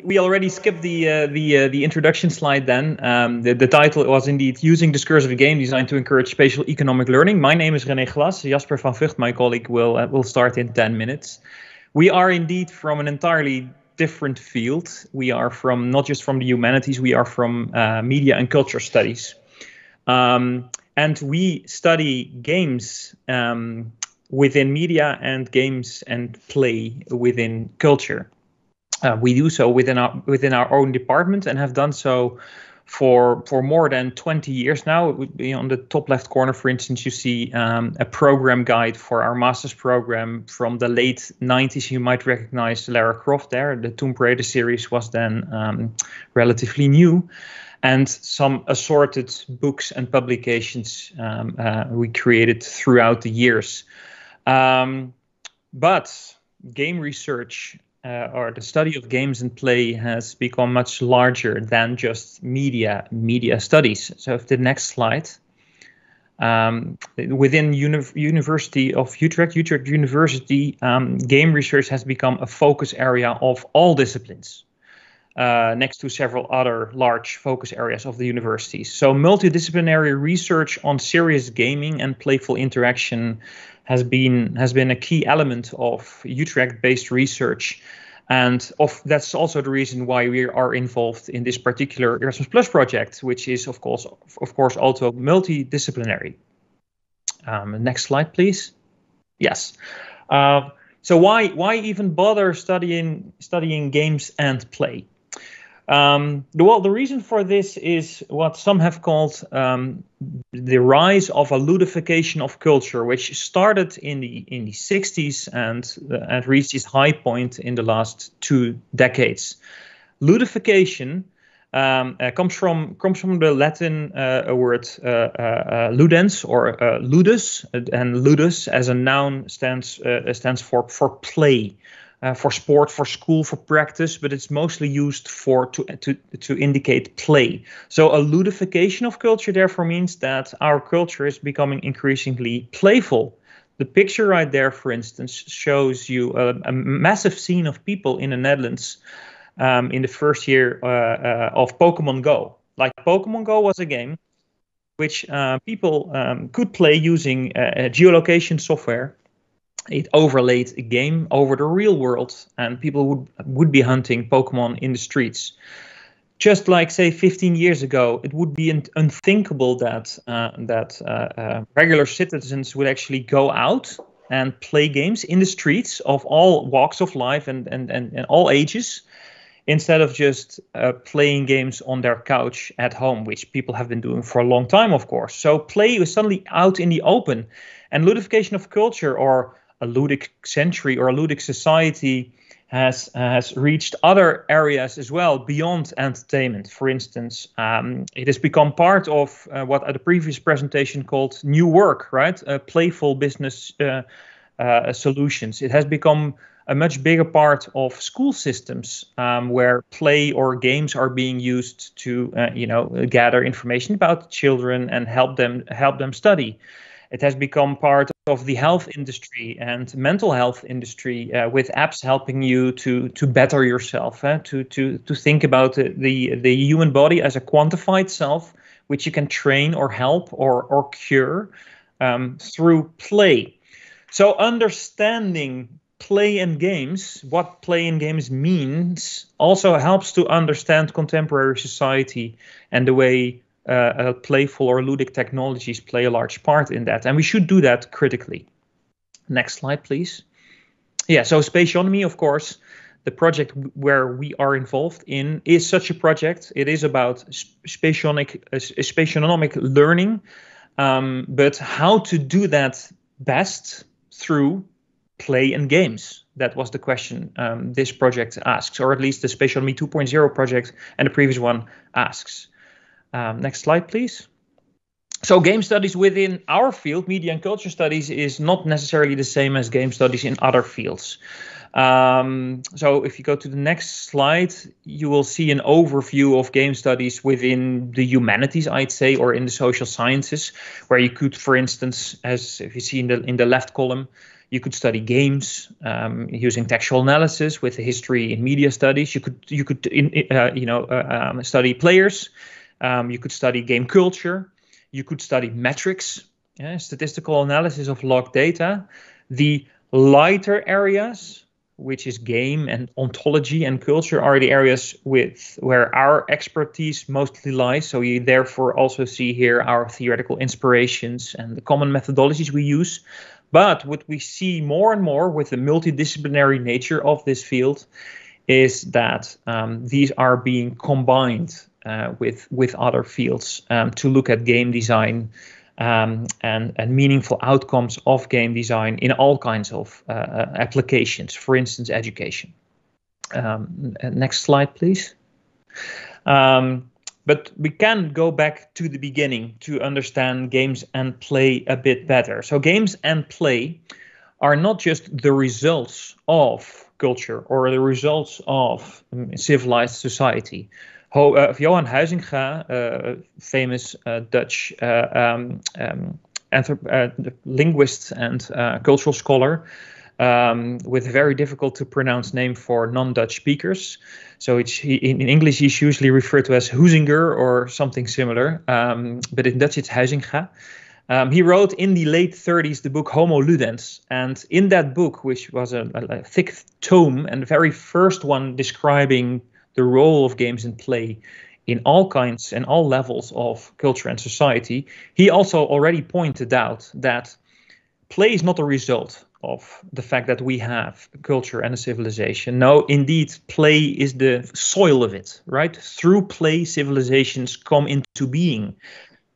We already skipped the introduction slide then. The title was indeed Using Discursive Game Design to Encourage Spatial Economic Learning. My name is Rene Glas. Jasper van Vught, my colleague, will start in 10 minutes. We are indeed from an entirely different field. We are from not just from the humanities, we are from media and culture studies. And we study games within media and games and play within culture. We do so within our own department and have done so for more than 20 years now. On the top left corner, for instance, you see a program guide for our master's program from the late 90s. You might recognize Lara Croft there. The Tomb Raider series was then relatively new. And some assorted books and publications we created throughout the years. But game research or the study of games and play has become much larger than just media studies. So if the next slide. Within University of Utrecht University, game research has become a focus area of all disciplines. Next to several other large focus areas of the universities. So multidisciplinary research on serious gaming and playful interaction has been a key element of Utrecht-based research. And that's also the reason why we are involved in this particular Erasmus Plus project, which is of course also multidisciplinary. Next slide, please. Yes. So why even bother studying games and play? Well, the reason for this is what some have called the rise of a ludification of culture, which started in the 60s and reached its high point in the last 2 decades. Ludification comes from the Latin word ludens or ludus, and ludus as a noun stands for play. For sport, for school, for practice, but it's mostly used to indicate play. So a ludification of culture therefore means that our culture is becoming increasingly playful. The picture right there, for instance, shows you a massive scene of people in the Netherlands in the first year of Pokemon Go. Like Pokemon Go was a game which people could play using geolocation software. It overlaid a game over the real world, and people would be hunting Pokemon in the streets. Just like, say, 15 years ago, it would be unthinkable that regular citizens would actually go out and play games in the streets of all walks of life and all ages, instead of just playing games on their couch at home, which people have been doing for a long time, of course. So play was suddenly out in the open, and ludification of culture, or a ludic century or a ludic society, has reached other areas as well beyond entertainment. For instance, it has become part of what at the previous presentation called new work, right? Playful business solutions. It has become a much bigger part of school systems where play or games are being used to gather information about children and help them study. It has become part of the health industry and mental health industry, with apps helping you to better yourself, to think about the human body as a quantified self, which you can train or help or cure through play. So understanding play and games, what play and games means, also helps to understand contemporary society and the way playful or ludic technologies play a large part in that. And we should do that critically. Next slide, please. Yeah, so spationomy, of course, the project where we are involved in is such a project. It is about spationomic learning, but how to do that best through play and games. That was the question this project asks, or at least the Spationomy 2.0 project and the previous one asks. Next slide, please. So game studies within our field, media and culture studies, is not necessarily the same as game studies in other fields. So if you go to the next slide, you will see an overview of game studies within the humanities, I'd say, or in the social sciences, where you could, for instance, as if you see in the left column, You could study games using textual analysis with a history in media studies. You could study players. You could study game culture. You could study metrics, statistical analysis of log data. The lighter areas, which is game and ontology and culture, are the areas where our expertise mostly lies. So you therefore also see here our theoretical inspirations and the common methodologies we use. But what we see more and more with the multidisciplinary nature of this field is that these are being combined with other fields to look at game design and meaningful outcomes of game design in all kinds of applications, for instance, education. Next slide, please. But we can go back to the beginning to understand games and play a bit better. So games and play are not just the results of culture or the results of civilized society. Johan Huizinga, famous Dutch linguist and cultural scholar, with a very difficult to pronounce name for non-Dutch speakers. So in English he's usually referred to as Huizinger or something similar, but in Dutch it's Huizinga. He wrote in the late 30s the book Homo Ludens, and in that book, which was a thick tome and the very first one describing the role of games and play in all kinds and all levels of culture and society, he also already pointed out that play is not a result of the fact that we have a culture and a civilization. No, indeed, play is the soil of it, right? Through play, civilizations come into being.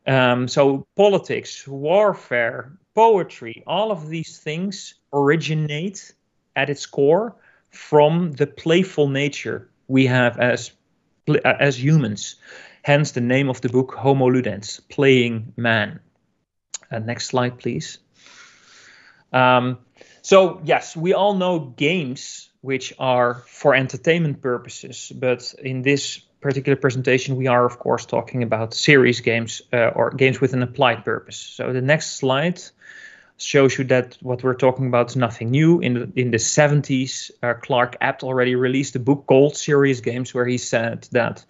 So politics, warfare, poetry, all of these things originate at its core from the playful nature we have as humans. Hence the name of the book, Homo Ludens, playing man. Next slide, please. So yes, we all know games which are for entertainment purposes, but in this particular presentation we are of course talking about serious games or games with an applied purpose. So the next slide shows you that what we're talking about is nothing new. In the 70s, Clark Abt already released a book called Serious Games, where he said that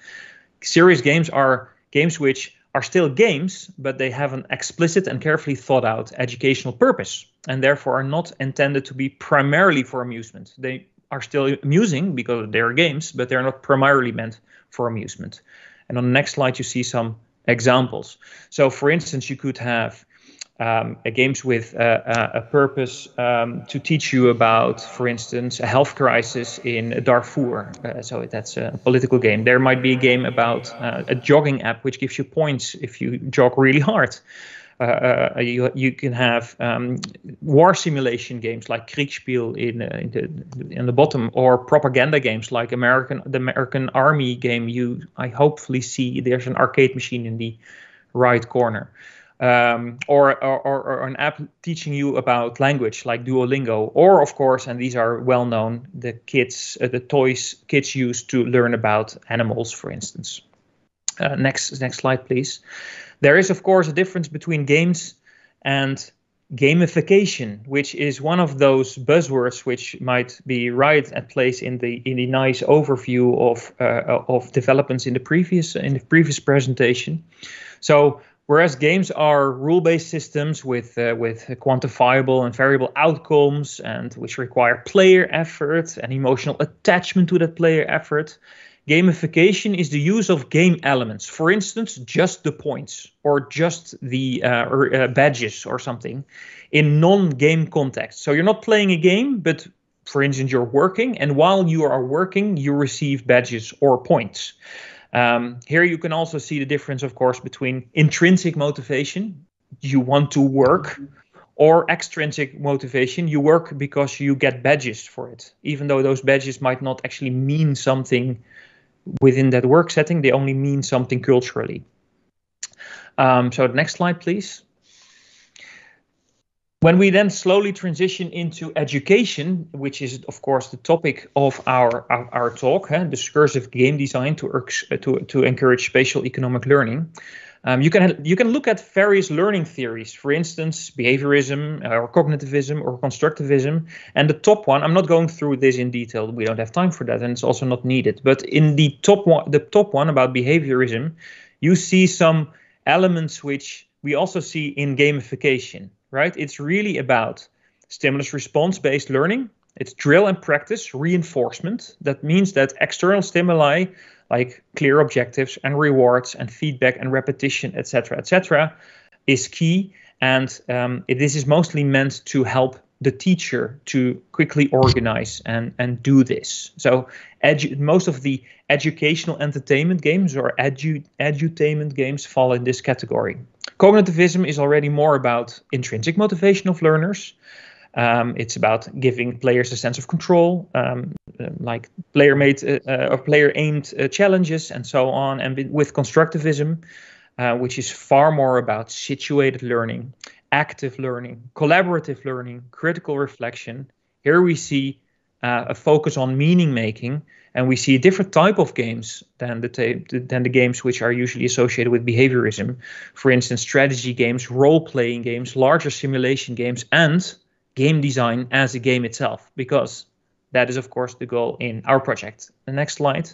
serious games are games which are still games, but they have an explicit and carefully thought out educational purpose, and therefore are not intended to be primarily for amusement. They are still amusing because they're games, but they're not primarily meant for amusement. And on the next slide, you see some examples. So for instance, you could have games with a purpose to teach you about, for instance, a health crisis in Darfur. So that's a political game. There might be a game about a jogging app which gives you points if you jog really hard. You can have war simulation games like Kriegspiel in the bottom, or propaganda games like the American Army game. I hopefully see there's an arcade machine in the right corner. Or an app teaching you about language like Duolingo, or of course, and these are well known, the toys kids use to learn about animals, for instance. Next slide, please. There is of course a difference between games and gamification, which is one of those buzzwords which might be right at place in the nice overview of developments in the previous presentation. So whereas games are rule-based systems with quantifiable and variable outcomes, and which require player effort and emotional attachment to that player effort, gamification is the use of game elements. For instance, just the points or just the badges or something in non-game context. So you're not playing a game, but for instance, you're working, and while you are working, you receive badges or points. Here you can also see the difference, of course, between intrinsic motivation, you want to work, or extrinsic motivation, you work because you get badges for it. Even though those badges might not actually mean something within that work setting, they only mean something culturally. So the next slide, please. When we then slowly transition into education, which is of course the topic of our talk, discursive game design to encourage spatial economic learning, You can look at various learning theories, for instance, behaviorism or cognitivism or constructivism. And the top one, I'm not going through this in detail. We don't have time for that, and it's also not needed. But in the top one about behaviorism, you see some elements which we also see in gamification, right? It's really about stimulus response based learning. It's drill and practice reinforcement. That means that external stimuli like clear objectives and rewards and feedback and repetition, etc., is key. And this is mostly meant to help the teacher to quickly organize and do this. So most of the educational entertainment games or edutainment games fall in this category. Cognitivism is already more about intrinsic motivation of learners. It's about giving players a sense of control, like player-made or player-aimed challenges and so on. And with constructivism, which is far more about situated learning, active learning, collaborative learning, critical reflection. Here we see a focus on meaning making, and we see a different type of games than the games which are usually associated with behaviorism. For instance, strategy games, role-playing games, larger simulation games, and game design as a game itself, because that is, of course, the goal in our project. The next slide.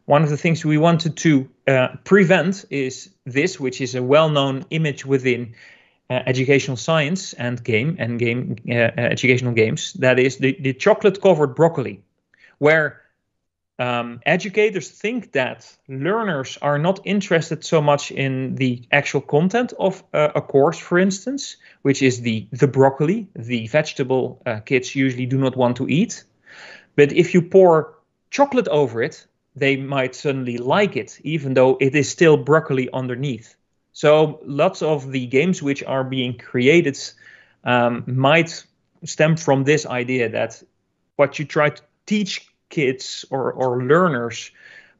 One of the things we wanted to prevent is this, which is a well-known image within educational science and game educational games. That is the chocolate-covered broccoli, where educators think that learners are not interested so much in the actual content of a course, for instance, which is the broccoli, the vegetable kids usually do not want to eat. But if you pour chocolate over it, they might suddenly like it, even though it is still broccoli underneath. So lots of the games which are being created might stem from this idea that what you try to teach kids or learners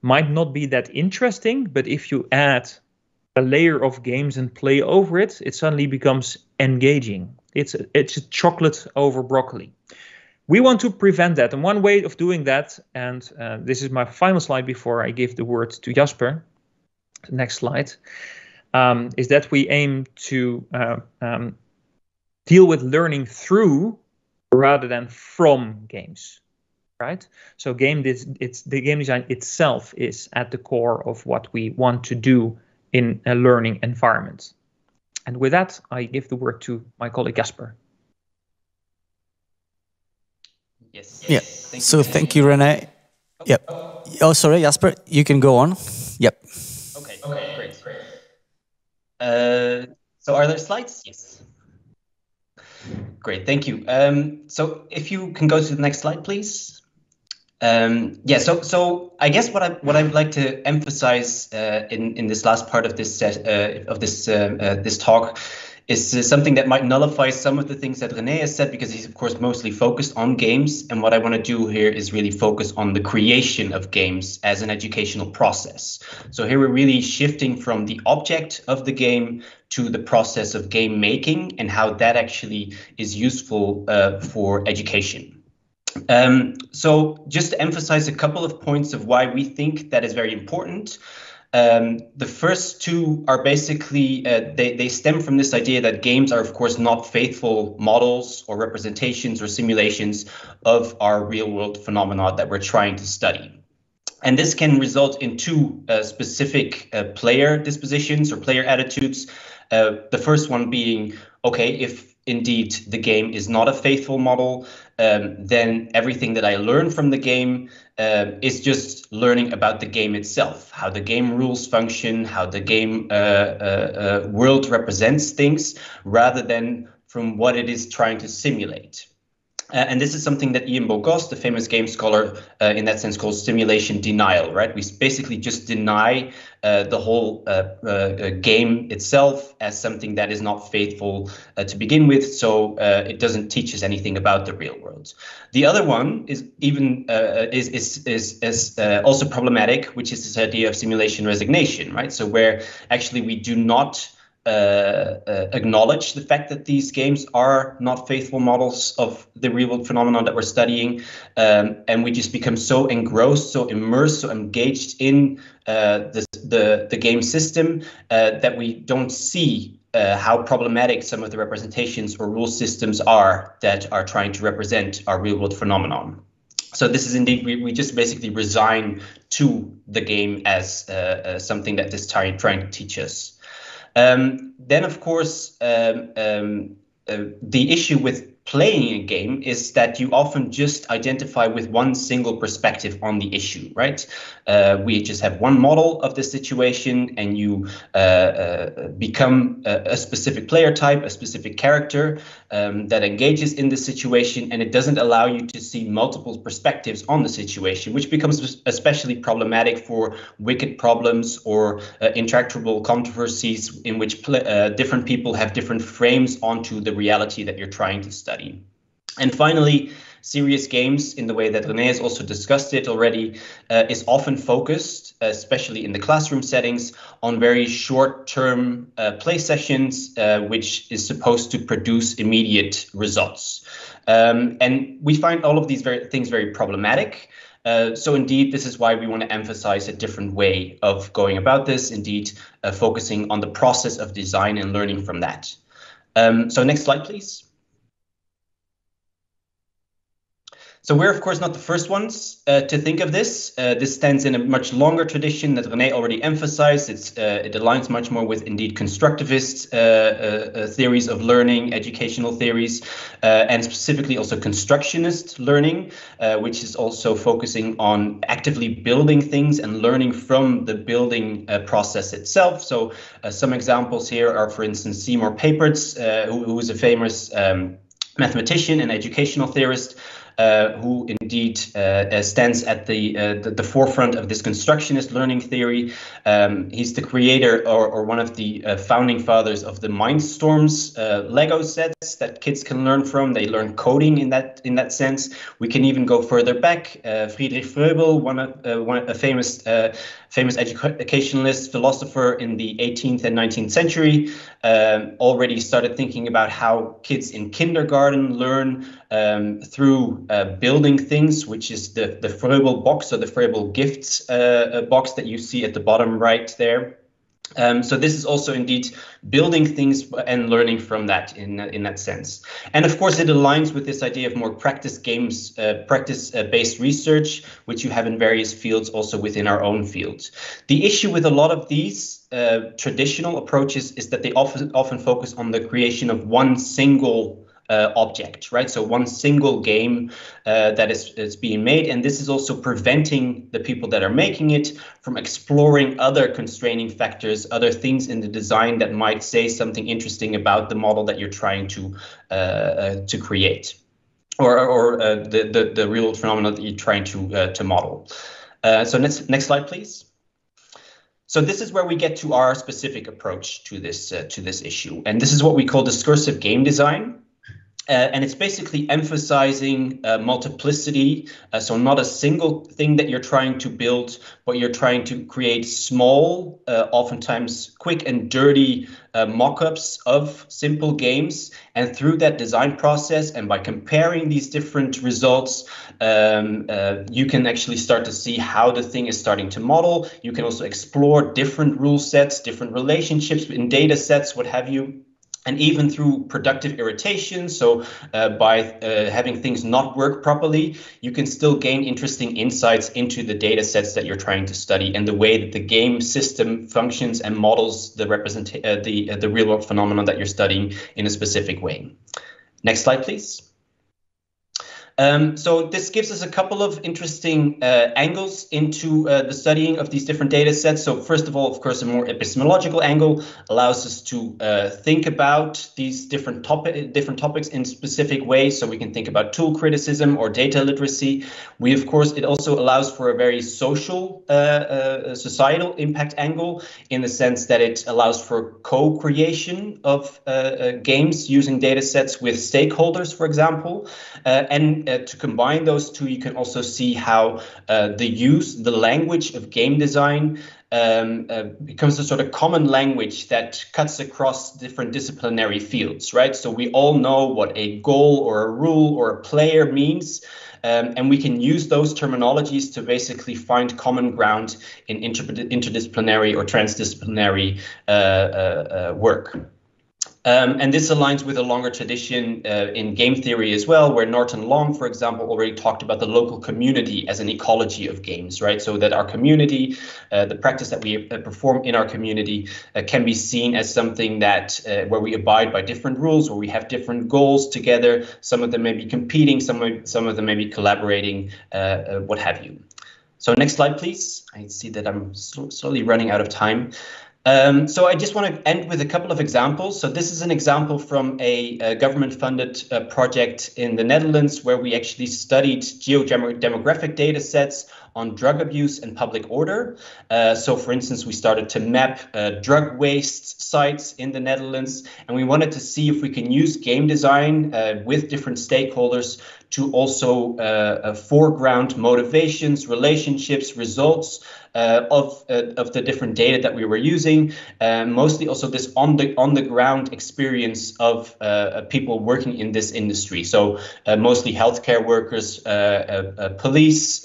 might not be that interesting, but if you add a layer of games and play over it, it suddenly becomes engaging. It's a chocolate over broccoli. We want to prevent that, and one way of doing that, and this is my final slide before I give the word to Jasper, the next slide, is that we aim to deal with learning through rather than from games. Right, so the game design itself is at the core of what we want to do in a learning environment. And with that, I give the word to my colleague Jasper. Yes. Yeah. Thank you, Rene. Yep. Oh, sorry, Jasper. You can go on. Yep. Okay. Great. So are there slides? Yes. Great. Thank you. So if you can go to the next slide, please. So I guess what I would like to emphasize in this last part of this this talk is something that might nullify some of the things that Rene has said, because he's of course mostly focused on games, and what I want to do here is really focus on the creation of games as an educational process. So here we're really shifting from the object of the game to the process of game making and how that actually is useful for education. So just to emphasize a couple of points of why we think that is very important. The first two are basically, they stem from this idea that games are, of course, not faithful models or representations or simulations of our real world phenomena that we're trying to study. And this can result in two specific player dispositions or player attitudes. The first one being, okay, if indeed the game is not a faithful model, then everything that I learn from the game is just learning about the game itself, how the game rules function, how the game world represents things, rather than from what it is trying to simulate. And this is something that Ian Bogost, the famous game scholar, in that sense calls stimulation denial, right? We basically just deny the whole game itself as something that is not faithful to begin with, so it doesn't teach us anything about the real world. The other one is even also problematic, which is this idea of simulation resignation, right? So where actually we do not acknowledge the fact that these games are not faithful models of the real world phenomenon that we're studying, and we just become so engrossed, so immersed, so engaged in the game system, that we don't see how problematic some of the representations or rule systems are that are trying to represent our real world phenomenon. So this is indeed, we just basically resign to the game as something that is trying to teach us. Then, of course, the issue with playing a game is that you often just identify with one single perspective on the issue, right? We just have one model of the situation, and you become a specific player type, a specific character that engages in the situation, and it doesn't allow you to see multiple perspectives on the situation, which becomes especially problematic for wicked problems or intractable controversies in which different people have different frames onto the reality that you're trying to study. And finally, serious games, in the way that Rene has also discussed it already, is often focused, especially in the classroom settings, on very short-term play sessions, which is supposed to produce immediate results. And we find all of these things very problematic. So indeed, this is why we want to emphasize a different way of going about this, indeed, focusing on the process of design and learning from that. So next slide, please. So we're, of course, not the first ones to think of this. This stands in a much longer tradition that Rene already emphasized. It aligns much more with, indeed, constructivist theories of learning, educational theories, and specifically also constructionist learning, which is also focusing on actively building things and learning from the building process itself. So some examples here are, for instance, Seymour Papert, who is a famous mathematician and educational theorist, who indeed stands at the forefront of this constructionist learning theory. He's the creator or one of the founding fathers of the Mindstorms Lego sets that kids can learn from. They learn coding in that sense. We can even go further back. Friedrich Froebel, a famous educationalist philosopher in the 18th and 19th century, already started thinking about how kids in kindergarten learn through building things, which is the Froebel box, or the Froebel gifts box that you see at the bottom right there. So this is also indeed building things and learning from that in that sense. And of course, it aligns with this idea of more practice-based research, which you have in various fields, also within our own field. The issue with a lot of these traditional approaches is that they often focus on the creation of one single object, right? So one single game that is being made, and this is also preventing the people that are making it from exploring other constraining factors, other things in the design that might say something interesting about the model that you're trying to create, or the real phenomena that you're trying to model. So next slide, please. So this is where we get to our specific approach to this issue, and this is what we call discursive game design. And it's basically emphasizing multiplicity. So not a single thing that you're trying to build, but you're trying to create small, oftentimes quick and dirty mock-ups of simple games. And through that design process, and by comparing these different results, you can actually start to see how the thing is starting to model. You can also explore different rule sets, different relationships in data sets, what have you. And even through productive irritation, so by having things not work properly, you can still gain interesting insights into the data sets that you're trying to study and the way that the game system functions and models the real world phenomena that you're studying in a specific way. Next slide, please. So this gives us a couple of interesting angles into the studying of these different data sets. So first of all, of course, a more epistemological angle allows us to think about these different topics in specific ways. So we can think about tool criticism or data literacy. It also allows for a very social, societal impact angle, in the sense that it allows for co-creation of games using data sets with stakeholders, for example. And to combine those two, you can also see how the language of game design becomes a sort of common language that cuts across different disciplinary fields, right? So we all know what a goal or a rule or a player means. And we can use those terminologies to basically find common ground in interdisciplinary or transdisciplinary work. And this aligns with a longer tradition in game theory as well, where Norton Long, for example, already talked about the local community as an ecology of games, right? So that our community, the practice that we perform in our community can be seen as something that where we abide by different rules, where we have different goals together. Some of them may be competing, some of them may be collaborating, what have you. So next slide, please. I see that I'm slowly running out of time. So I just want to end with a couple of examples. So this is an example from a government-funded project in the Netherlands where we actually studied geodemographic data sets on drug abuse and public order. So for instance, we started to map drug waste sites in the Netherlands, and we wanted to see if we can use game design with different stakeholders to also foreground motivations, relationships, results of the different data that we were using, mostly also this on the ground experience of people working in this industry. So mostly healthcare workers, police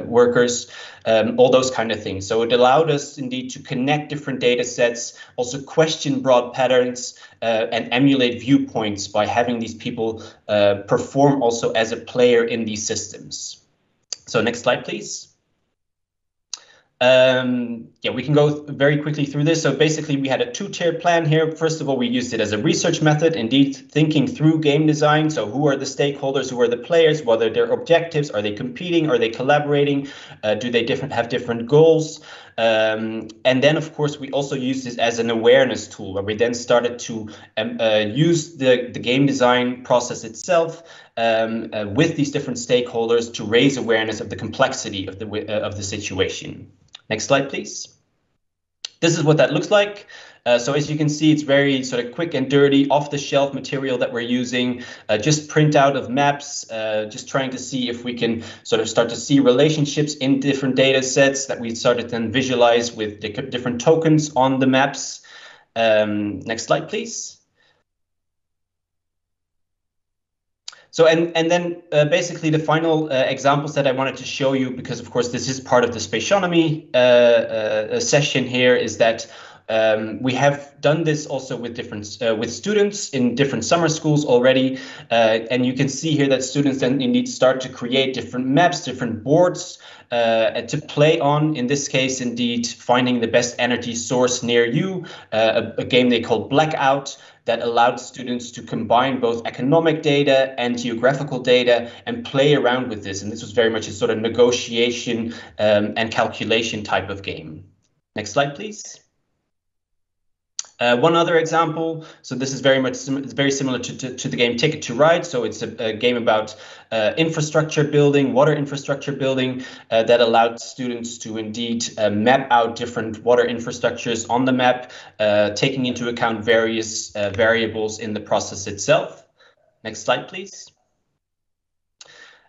workers, all those kind of things. So it allowed us indeed to connect different data sets, also question broad patterns, and emulate viewpoints by having these people perform also as a player in these systems. So next slide, please. Yeah, we can go very quickly through this. So basically we had a two-tier plan here. First of all, we used it as a research method, indeed thinking through game design. So who are the stakeholders, who are the players, what are their objectives, are they competing, are they collaborating, do they have different goals? And then, of course, we also used this as an awareness tool where we then started to use the game design process itself with these different stakeholders to raise awareness of the complexity of the situation. Next slide, please. This is what that looks like. So as you can see, it's very sort of quick and dirty, off-the-shelf material that we're using, just print out of maps, just trying to see if we can sort of start to see relationships in different data sets that we started then visualize with the different tokens on the maps. Next slide, please. So and then basically the final examples that I wanted to show you, because of course this is part of the spatialomy session here, is that we have done this also with different with students in different summer schools already, and you can see here that students then indeed start to create different maps, different boards to play on. In this case, indeed finding the best energy source near you, a game they call Blackout, that allowed students to combine both economic data and geographical data and play around with this. And this was very much a sort of negotiation and calculation type of game. Next slide, please. One other example, so this is very much very similar to the game Ticket to Ride. So it's a game about infrastructure building, water infrastructure building, that allowed students to indeed map out different water infrastructures on the map, taking into account various variables in the process itself. Next slide, please.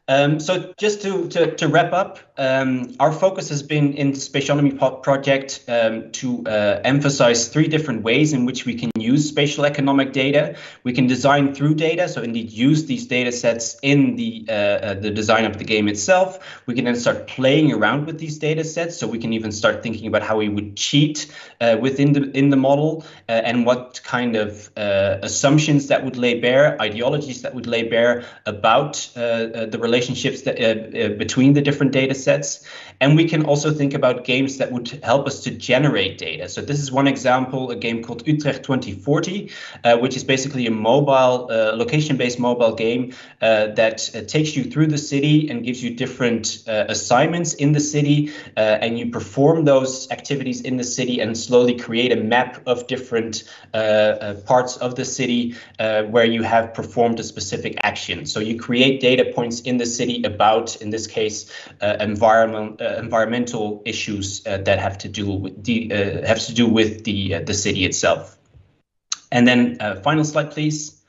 So just to wrap up, our focus has been in the Spatialomy project to emphasize three different ways in which we can use spatial economic data. We can design through data, so indeed use these data sets in the design of the game itself. We can then start playing around with these data sets, so we can even start thinking about how we would cheat within the model and what kind of assumptions that would lay bare, ideologies that would lay bare about the relationships that, between the different data sets. And we can also think about games that would help us to generate data. So this is one example, a game called Utrecht 2040, which is basically a mobile, location-based mobile game that takes you through the city and gives you different assignments in the city, and you perform those activities in the city and slowly create a map of different parts of the city where you have performed a specific action. So you create data points in the city about, in this case, environmental issues that have to do with the city itself. And then final slide, please.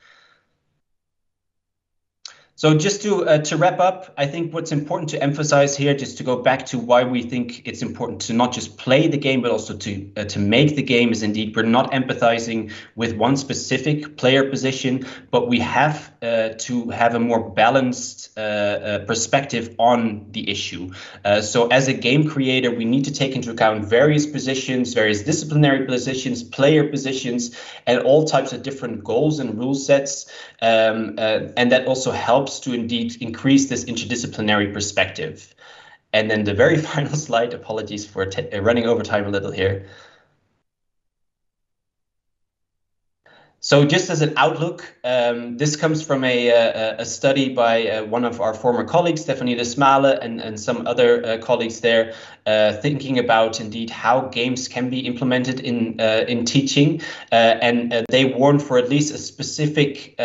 So just to wrap up, I think what's important to emphasize here, just to go back to why we think it's important to not just play the game, but also to make the game, is indeed we're not empathizing with one specific player position, but we have to have a more balanced perspective on the issue. So as a game creator, we need to take into account various positions, various disciplinary positions, player positions, and all types of different goals and rule sets. And that also helps to indeed increase this interdisciplinary perspective. And then the very final slide, apologies for running over time a little here. So just as an outlook, this comes from a study by one of our former colleagues, Stephanie de Smale, and some other colleagues there, thinking about indeed how games can be implemented in teaching, and they warn for at least a specific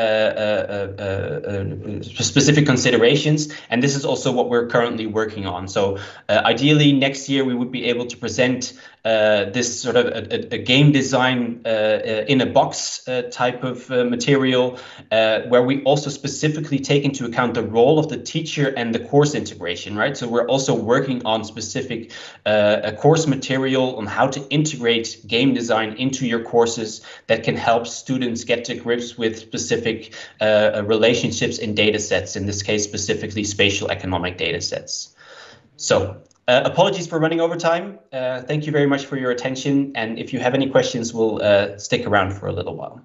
considerations, and this is also what we're currently working on. So ideally next year we would be able to present this sort of a game design in a box type of material, where we also specifically take into account the role of the teacher and the course integration, right? So we're also working on specific course material on how to integrate game design into your courses that can help students get to grips with specific relationships in data sets, in this case specifically spatial economic data sets. So apologies for running over time. Thank you very much for your attention. And if you have any questions, we'll stick around for a little while.